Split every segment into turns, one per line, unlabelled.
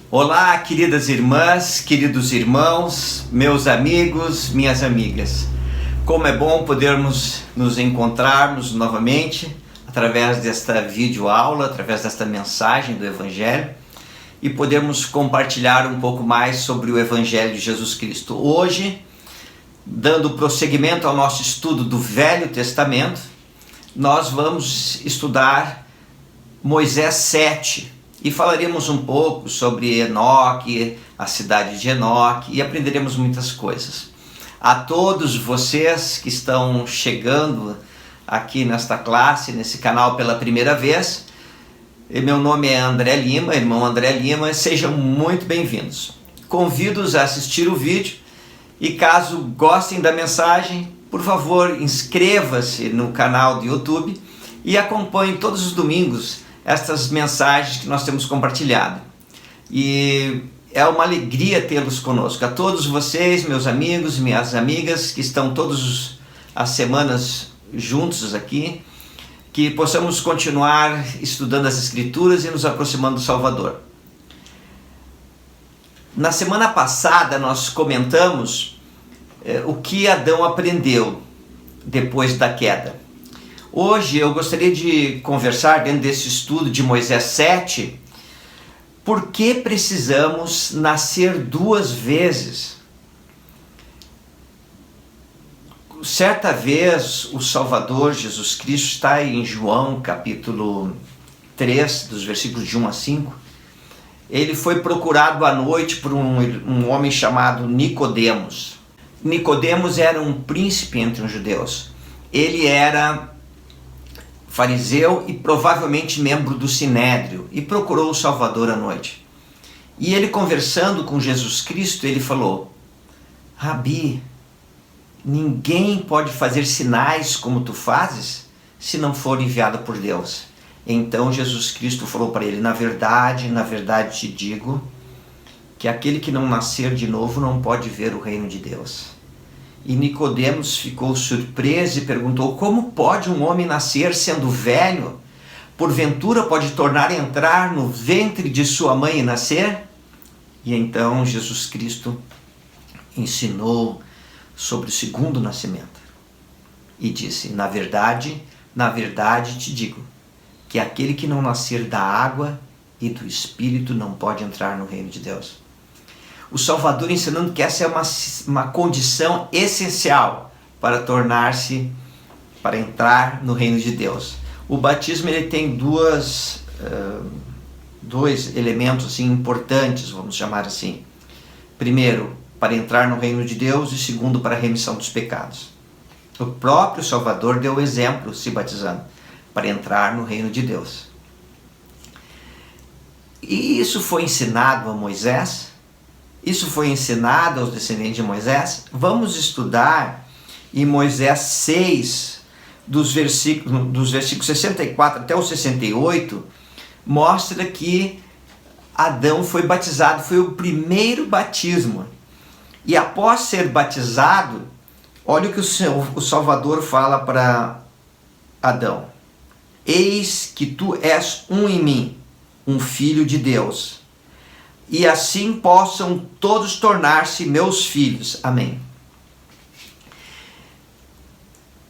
Olá, queridas irmãs, queridos irmãos, meus amigos, minhas amigas. Como é bom podermos nos encontrarmos novamente através desta videoaula, através desta mensagem do Evangelho e podermos compartilhar um pouco mais sobre o Evangelho de Jesus Cristo. Hoje, dando prosseguimento ao nosso estudo do Velho Testamento, nós vamos estudar Moisés 7. E falaremos um pouco sobre Enoque, a cidade de Enoque, e aprenderemos muitas coisas. A todos vocês que estão chegando aqui nesta classe, nesse canal pela primeira vez, meu nome é André Lima, irmão André Lima, sejam muito bem-vindos. Convido-os a assistir o vídeo e caso gostem da mensagem, por favor, inscreva-se no canal do YouTube e acompanhe todos os domingos estas mensagens que nós temos compartilhado. E é uma alegria tê-los conosco. A todos vocês, meus amigos e minhas amigas, que estão todas as semanas juntos aqui, que possamos continuar estudando as Escrituras e nos aproximando do Salvador. Na semana passada nós comentamos o que Adão aprendeu depois da queda. Hoje eu gostaria de conversar dentro desse estudo de Moisés 7, por que precisamos nascer duas vezes. Certa vez o Salvador Jesus Cristo está em João capítulo 3, dos versículos de 1 a 5. Ele foi procurado à noite por um homem chamado Nicodemos. Nicodemos era um príncipe entre os judeus. Ele era fariseu e provavelmente membro do Sinédrio, e procurou o Salvador à noite. E ele, conversando com Jesus Cristo, ele falou: Rabi, ninguém pode fazer sinais como tu fazes se não for enviado por Deus. Então Jesus Cristo falou para ele: na verdade te digo que aquele que não nascer de novo não pode ver o reino de Deus. E Nicodemos ficou surpreso e perguntou: como pode um homem nascer sendo velho? Porventura pode tornar a entrar no ventre de sua mãe e nascer? E então Jesus Cristo ensinou sobre o segundo nascimento. E disse: na verdade te digo, que aquele que não nascer da água e do Espírito não pode entrar no reino de Deus. O Salvador ensinando que essa é uma condição essencial para entrar no reino de Deus. O batismo ele tem dois elementos assim, importantes, vamos chamar assim. Primeiro, para entrar no reino de Deus, e segundo, para a remissão dos pecados. O próprio Salvador deu o exemplo se batizando, para entrar no reino de Deus. E isso foi ensinado a Moisés. Isso foi ensinado aos descendentes de Moisés. Vamos estudar em Moisés 6, dos versículos 64 até o 68, mostra que Adão foi batizado, foi o primeiro batismo. E após ser batizado, olha o que o Salvador fala para Adão: eis que tu és um em mim, um filho de Deus. E assim possam todos tornar-se meus filhos. Amém.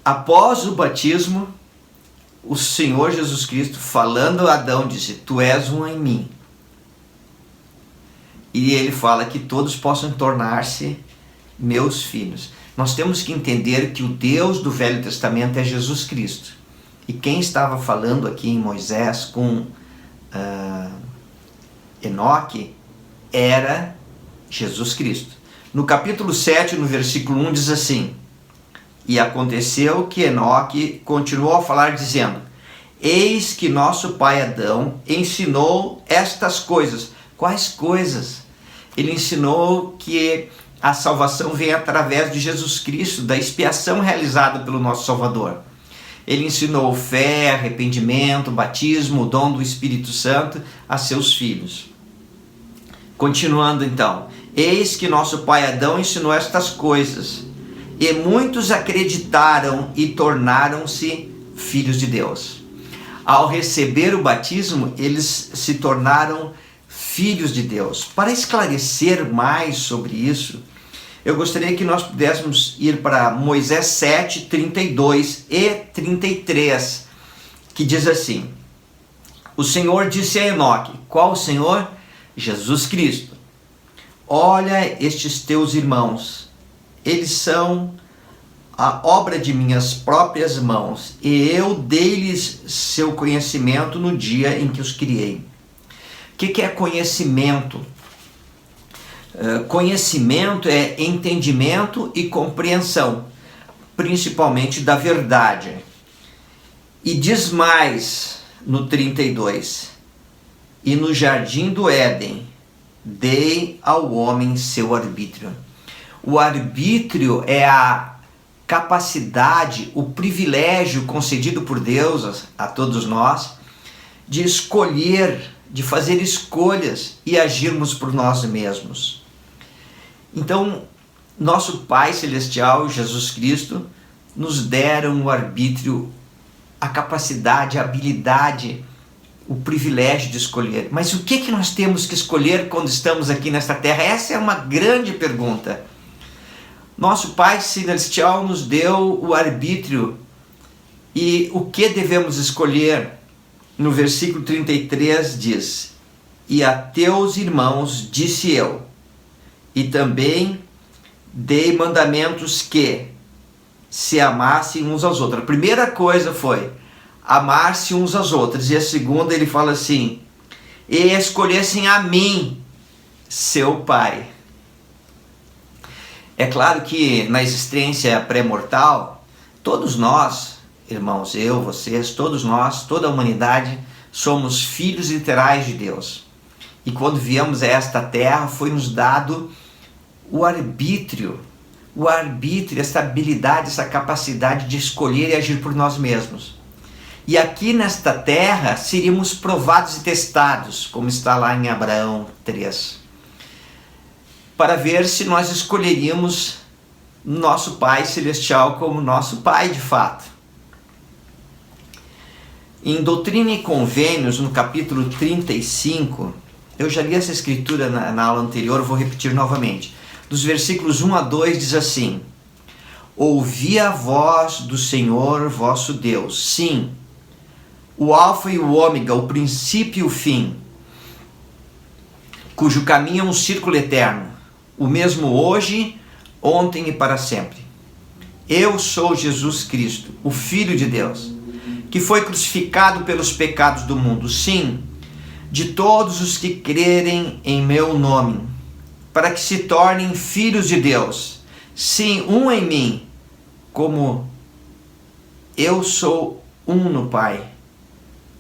Após o batismo, o Senhor Jesus Cristo, falando a Adão, disse: tu és um em mim. E ele fala que todos possam tornar-se meus filhos. Nós temos que entender que o Deus do Velho Testamento é Jesus Cristo. E quem estava falando aqui em Moisés com Enoque era Jesus Cristo. No capítulo 7, no versículo 1, diz assim: e aconteceu que Enoque continuou a falar, dizendo: eis que nosso pai Adão ensinou estas coisas. Quais coisas? Ele ensinou que a salvação vem através de Jesus Cristo, da expiação realizada pelo nosso Salvador. Ele ensinou fé, arrependimento, batismo, o dom do Espírito Santo a seus filhos. Continuando então: eis que nosso pai Adão ensinou estas coisas, e muitos acreditaram e tornaram-se filhos de Deus. Ao receber o batismo, eles se tornaram filhos de Deus. Para esclarecer mais sobre isso, eu gostaria que nós pudéssemos ir para Moisés 7, 32 e 33, que diz assim: o Senhor disse a Enoque, qual o Senhor? Jesus Cristo. Olha estes teus irmãos, eles são a obra de minhas próprias mãos, e eu dei-lhes seu conhecimento no dia em que os criei. O que é conhecimento? Conhecimento é entendimento e compreensão, principalmente da verdade. E diz mais no 32, e no jardim do Éden dei ao homem seu arbítrio. O arbítrio é a capacidade, o privilégio concedido por Deus a todos nós de escolher, de fazer escolhas e agirmos por nós mesmos. Então, nosso Pai Celestial, Jesus Cristo, nos deram o arbítrio, a capacidade, a habilidade, o privilégio de escolher. Mas o que nós temos que escolher quando estamos aqui nesta terra? Essa é uma grande pergunta. Nosso Pai Celestial nos deu o arbítrio. E o que devemos escolher? No versículo 33 diz: e a teus irmãos disse eu, e também dei mandamentos que se amassem uns aos outros. A primeira coisa foi amar-se uns aos outros. E a segunda ele fala assim: e escolhessem a mim, seu Pai. É claro que na existência pré-mortal, todos nós, irmãos, eu, vocês, todos nós, toda a humanidade, somos filhos literais de Deus. E quando viemos a esta terra, foi nos dado o arbítrio, essa habilidade, essa capacidade de escolher e agir por nós mesmos. E aqui nesta terra seríamos provados e testados, como está lá em Abraão 3, para ver se nós escolheríamos nosso Pai Celestial como nosso Pai de fato. Em Doutrina e Convênios, no capítulo 35, eu já li essa escritura na aula anterior, vou repetir novamente. Dos versículos 1 a 2 diz assim: ouvi a voz do Senhor vosso Deus, sim, o alfa e o ômega, o princípio e o fim, cujo caminho é um círculo eterno, o mesmo hoje, ontem e para sempre. Eu sou Jesus Cristo, o Filho de Deus, que foi crucificado pelos pecados do mundo, sim, de todos os que crerem em meu nome, para que se tornem filhos de Deus, sim, um em mim, como eu sou um no Pai,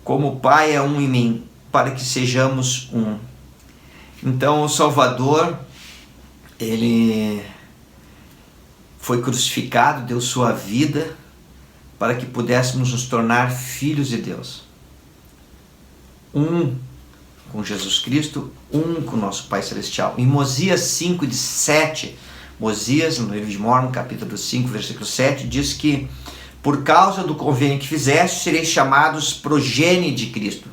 como o Pai é um em mim, para que sejamos um. Então o Salvador, ele foi crucificado, deu sua vida para que pudéssemos nos tornar filhos de Deus. Um com Jesus Cristo, um com nosso Pai Celestial. Em Mosias 5, de 7, Mosias, no livro de Mormon, capítulo 5, versículo 7, diz que por causa do convênio que fizeste, sereis chamados progenie de Cristo,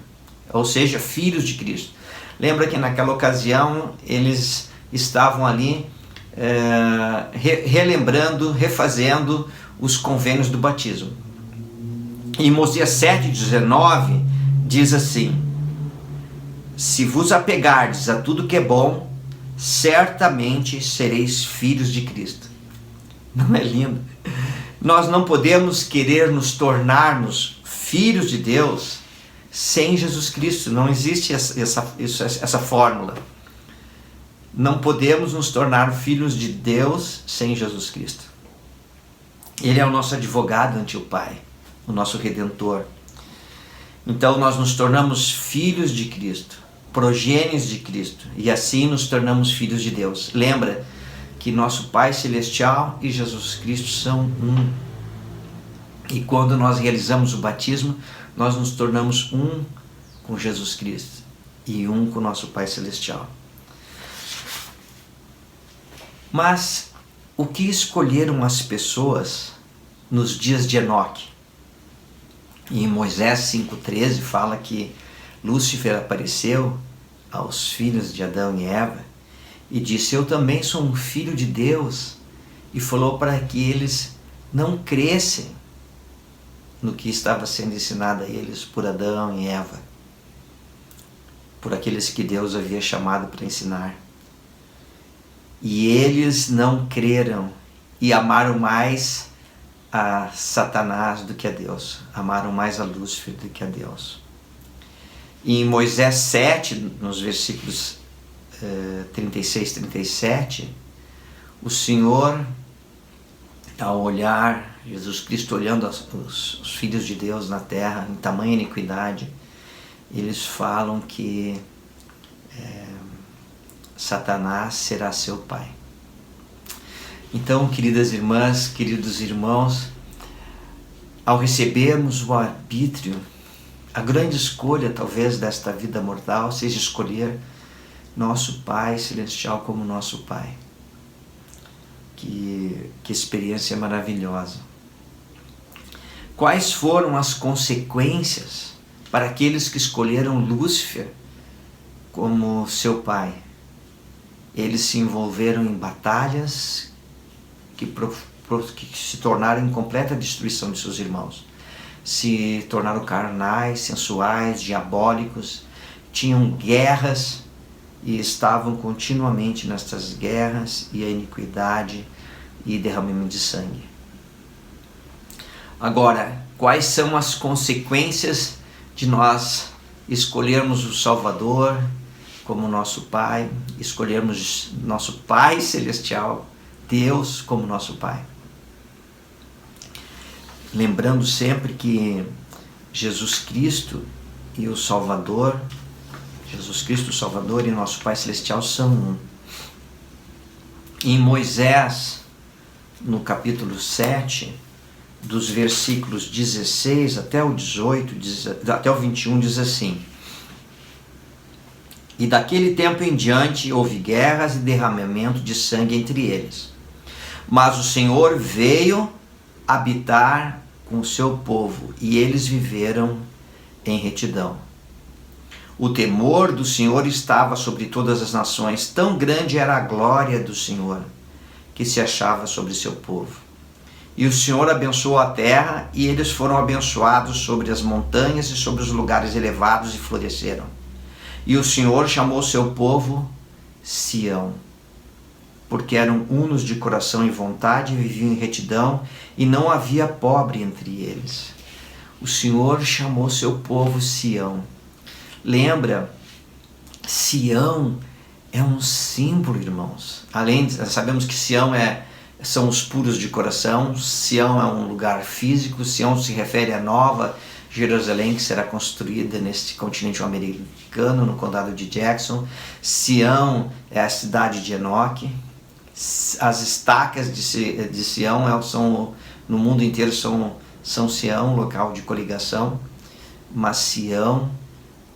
ou seja, filhos de Cristo. Lembra que naquela ocasião eles estavam ali relembrando, refazendo os convênios do batismo. Em Mosias 7, 19, diz assim: se vos apegardes a tudo que é bom, certamente sereis filhos de Cristo. Não é lindo? Nós não podemos querer nos tornarmos filhos de Deus sem Jesus Cristo. Não existe essa fórmula. Não podemos nos tornar filhos de Deus sem Jesus Cristo. Ele é o nosso advogado ante o Pai, o nosso Redentor. Então nós nos tornamos filhos de Cristo, progênies de Cristo, e assim nos tornamos filhos de Deus. Lembra que nosso Pai Celestial e Jesus Cristo são um. E quando nós realizamos o batismo, nós nos tornamos um com Jesus Cristo e um com nosso Pai Celestial. Mas o que escolheram as pessoas nos dias de Enoque? E em Moisés 5,13 fala que Lúcifer apareceu aos filhos de Adão e Eva e disse: eu também sou um filho de Deus, e falou para que eles não crescem no que estava sendo ensinado a eles por Adão e Eva, por aqueles que Deus havia chamado para ensinar. E eles não creram e amaram mais a Satanás do que a Deus, amaram mais a Lúcifer do que a Deus. E em Moisés 7, nos versículos 36 e 37, o Senhor, ao olhar, Jesus Cristo olhando os filhos de Deus na terra em tamanha iniquidade, eles falam que Satanás será seu pai. Então, queridas irmãs, queridos irmãos, ao recebermos o arbítrio, a grande escolha talvez desta vida mortal seja escolher nosso Pai Celestial como nosso Pai. Que experiência maravilhosa. Quais foram as consequências para aqueles que escolheram Lúcifer como seu pai? Eles se envolveram em batalhas que se tornaram em completa destruição de seus irmãos. Se tornaram carnais, sensuais, diabólicos, tinham guerras e estavam continuamente nestas guerras e a iniquidade e derramamento de sangue. Agora, quais são as consequências de nós escolhermos o Salvador como nosso Pai, escolhermos nosso Pai Celestial, Deus como nosso Pai? Lembrando sempre que Jesus Cristo e o Salvador, Jesus Cristo, o Salvador, e nosso Pai Celestial são um. Em Moisés, no capítulo 7, dos versículos 16 até o 18, até o 21, diz assim: e daquele tempo em diante houve guerras e derramamento de sangue entre eles. Mas o Senhor veio habitar com o seu povo, e eles viveram em retidão. O temor do Senhor estava sobre todas as nações, tão grande era a glória do Senhor que se achava sobre seu povo. E o Senhor abençoou a terra, e eles foram abençoados sobre as montanhas e sobre os lugares elevados, e floresceram. E o Senhor chamou seu povo Sião, porque eram unos de coração e vontade, e viviam em retidão, e não havia pobre entre eles. O Senhor chamou seu povo Sião. Lembra, Sião é um símbolo, irmãos. Além de, sabemos que Sião são os puros de coração. Sião é um lugar físico. Sião se refere à nova Jerusalém, que será construída neste continente americano, no condado de Jackson. Sião é a cidade de Enoque. As estacas de Sião são, no mundo inteiro são Sião, local de coligação. Mas Sião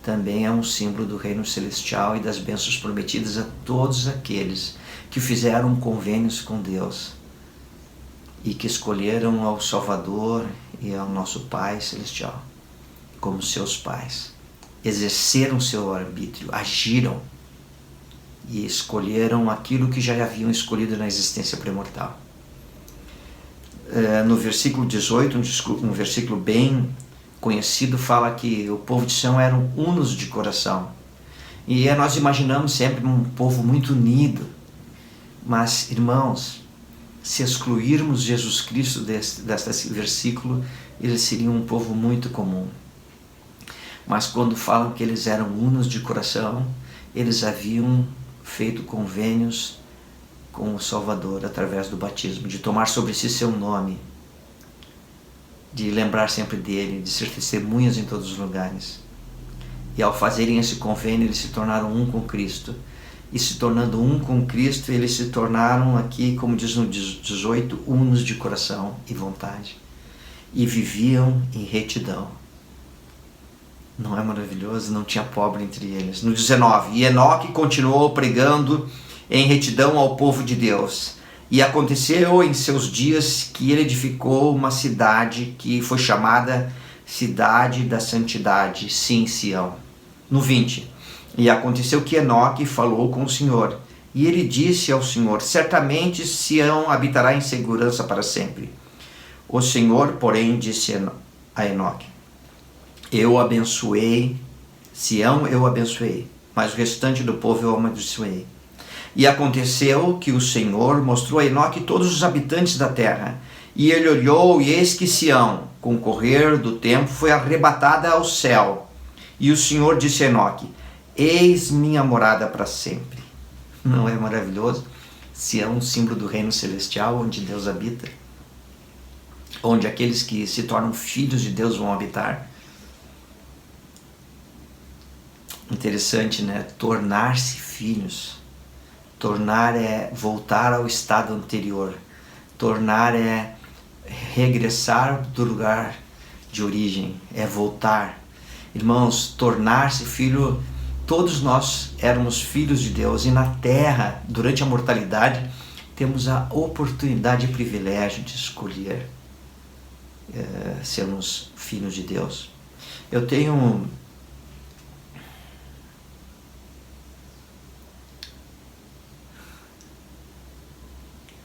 também é um símbolo do reino celestial e das bênçãos prometidas a todos aqueles que fizeram convênios com Deus e que escolheram ao Salvador e ao nosso Pai Celestial como seus pais. Exerceram seu arbítrio, agiram e escolheram aquilo que já haviam escolhido na existência premortal. No versículo 18, um versículo bem conhecido, fala que o povo de Sião eram unos de coração. E nós imaginamos sempre um povo muito unido. Mas, irmãos, se excluirmos Jesus Cristo deste versículo, eles seriam um povo muito comum. Mas quando falam que eles eram unos de coração, eles haviam feito convênios com o Salvador através do batismo, de tomar sobre si seu nome, de lembrar sempre dele, de ser testemunhas em todos os lugares. E ao fazerem esse convênio, eles se tornaram um com Cristo. E se tornando um com Cristo, eles se tornaram aqui, como diz no 18, unos de coração e vontade. E viviam em retidão. Não é maravilhoso? Não tinha pobre entre eles. No 19, e Enoque continuou pregando em retidão ao povo de Deus. E aconteceu em seus dias que ele edificou uma cidade que foi chamada Cidade da Santidade, sim, Sião. No 20, E aconteceu que Enoque falou com o Senhor, e ele disse ao Senhor: certamente Sião habitará em segurança para sempre. O Senhor, porém, disse a Enoque: eu abençoei Sião, eu abençoei, mas o restante do povo eu amaldiçoei. E aconteceu que o Senhor mostrou a Enoque todos os habitantes da terra. E ele olhou, e eis que Sião, com o correr do tempo, foi arrebatada ao céu. E o Senhor disse a Enoque: eis minha morada para sempre. Não é maravilhoso? Sião, um símbolo do reino celestial, onde Deus habita, onde aqueles que se tornam filhos de Deus vão habitar. Interessante, né? Tornar-se filhos. Tornar é voltar ao estado anterior. Tornar é regressar do lugar de origem, é voltar. Irmãos, tornar-se filho, todos nós éramos filhos de Deus, e na terra, durante a mortalidade, temos a oportunidade e privilégio de escolher sermos filhos de Deus. Eu tenho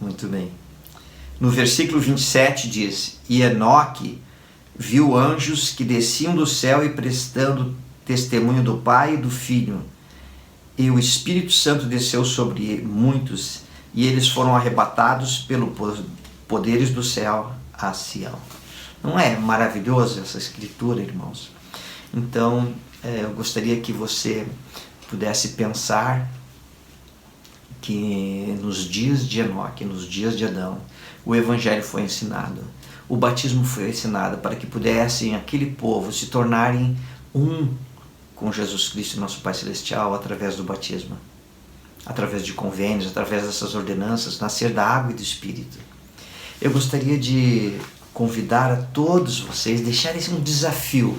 muito bem. No versículo 27 diz: e Enoque viu anjos que desciam do céu e prestando testemunho do Pai e do Filho. E o Espírito Santo desceu sobre muitos, e eles foram arrebatados pelos poderes do céu a Sião. Não é maravilhoso essa escritura, irmãos? Então, eu gostaria que você pudesse pensar que nos dias de Enoque, nos dias de Adão, o Evangelho foi ensinado, o batismo foi ensinado para que pudessem aquele povo se tornarem um com Jesus Cristo, nosso Pai Celestial, através do batismo, através de convênios, através dessas ordenanças, nascer da água e do Espírito. Eu gostaria de convidar a todos vocês, deixar esse um desafio.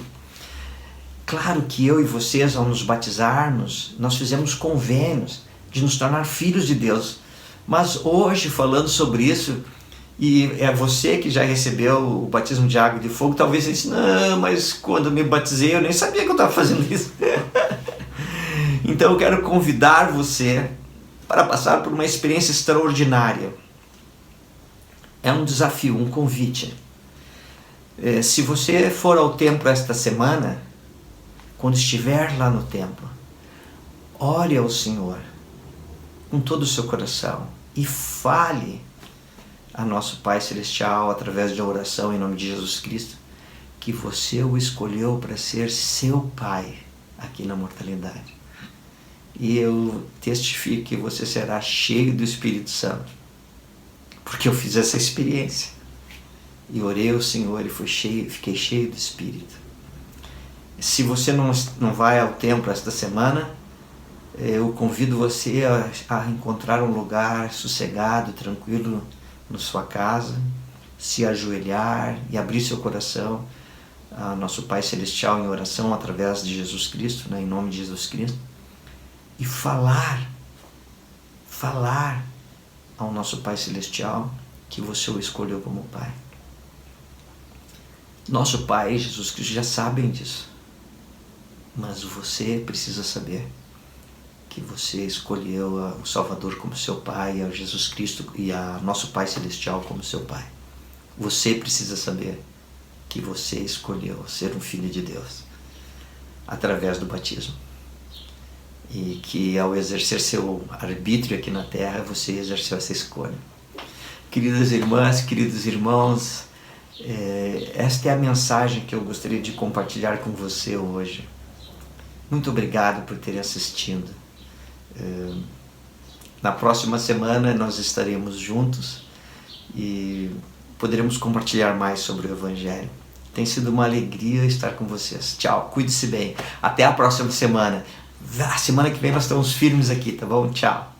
Claro que eu e vocês, ao nos batizarmos, nós fizemos convênios de nos tornar filhos de Deus. Mas hoje, falando sobre isso, e é você que já recebeu o batismo de água e de fogo, talvez você disse: não, mas quando eu me batizei eu nem sabia que eu estava fazendo isso. Então eu quero convidar você para passar por uma experiência extraordinária. É um desafio, um convite. Se você for ao templo esta semana, quando estiver lá no templo, ore ao Senhor com todo o seu coração e fale a nosso Pai Celestial através de oração em nome de Jesus Cristo, que você o escolheu para ser seu Pai aqui na mortalidade. E eu testifico que você será cheio do Espírito Santo, porque eu fiz essa experiência. E orei ao Senhor e fiquei cheio do Espírito. Se você não vai ao templo esta semana, eu convido você a encontrar um lugar sossegado, tranquilo, na sua casa, se ajoelhar e abrir seu coração a nosso Pai Celestial em oração através de Jesus Cristo, né, em nome de Jesus Cristo, e falar ao nosso Pai Celestial que você o escolheu como Pai. Nosso Pai e Jesus Cristo já sabem disso, mas você precisa saber que você escolheu o Salvador como seu Pai, a Jesus Cristo e a nosso Pai Celestial como seu Pai. Você precisa saber que você escolheu ser um filho de Deus através do batismo. E que ao exercer seu arbítrio aqui na terra, você exerceu essa escolha. Queridas irmãs, queridos irmãos, esta é a mensagem que eu gostaria de compartilhar com você hoje. Muito obrigado por terem assistido. Na próxima semana nós estaremos juntos e poderemos compartilhar mais sobre o Evangelho. Tem sido uma alegria estar com vocês. Tchau, cuide-se bem. Até a próxima semana. A semana que vem nós estamos firmes aqui, tá bom? Tchau.